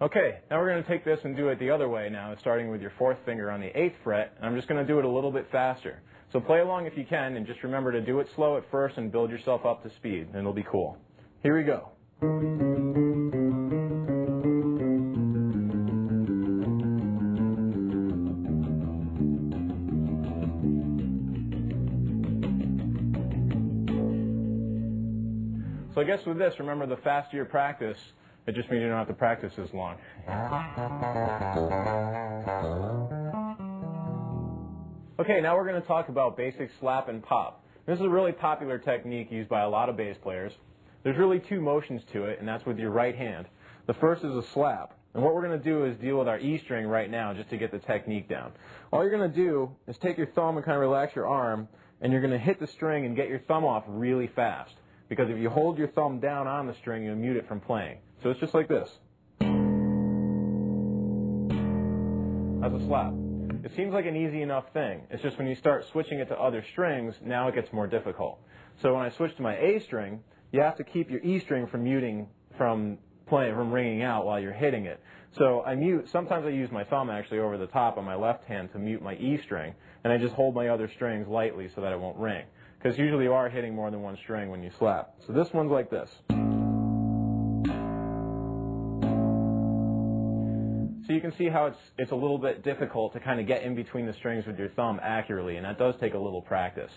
Okay, now we're going to take this and do it the other way now, starting with your fourth finger on the 8th fret, and I'm just going to do it a little bit faster. So play along if you can, and just remember to do it slow at first and build yourself up to speed, and it'll be cool. Here we go. So I guess with this, remember the faster you practice, it just means you don't have to practice as long. Okay, now we're going to talk about basic slap and pop. This is a really popular technique used by a lot of bass players. There's really two motions to it, and that's with your right hand. The first is a slap. And what we're going to do is deal with our E string right now just to get the technique down. All you're going to do is take your thumb and kind of relax your arm, and you're going to hit the string and get your thumb off really fast. Because if you hold your thumb down on the string, you'll mute it from playing. So it's just like this. That's a slap. It seems like an easy enough thing. It's just when you start switching it to other strings, now it gets more difficult. So when I switch to my A string, you have to keep your E string from muting, from ringing out while you're hitting it. So sometimes I use my thumb actually over the top on my left hand to mute my E string, and I just hold my other strings lightly so that it won't ring. Because usually you are hitting more than one string when you slap. So this one's like this. So you can see how it's a little bit difficult to kind of get in between the strings with your thumb accurately, and that does take a little practice.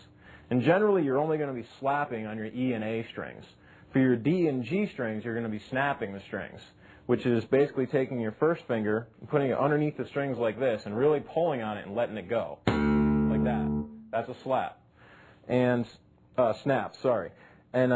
And generally you're only going to be slapping on your E and A strings. For your D and G strings, you're going to be snapping the strings, which is basically taking your first finger and putting it underneath the strings like this and really pulling on it and letting it go. Like that. That's a slap. And snap, sorry. And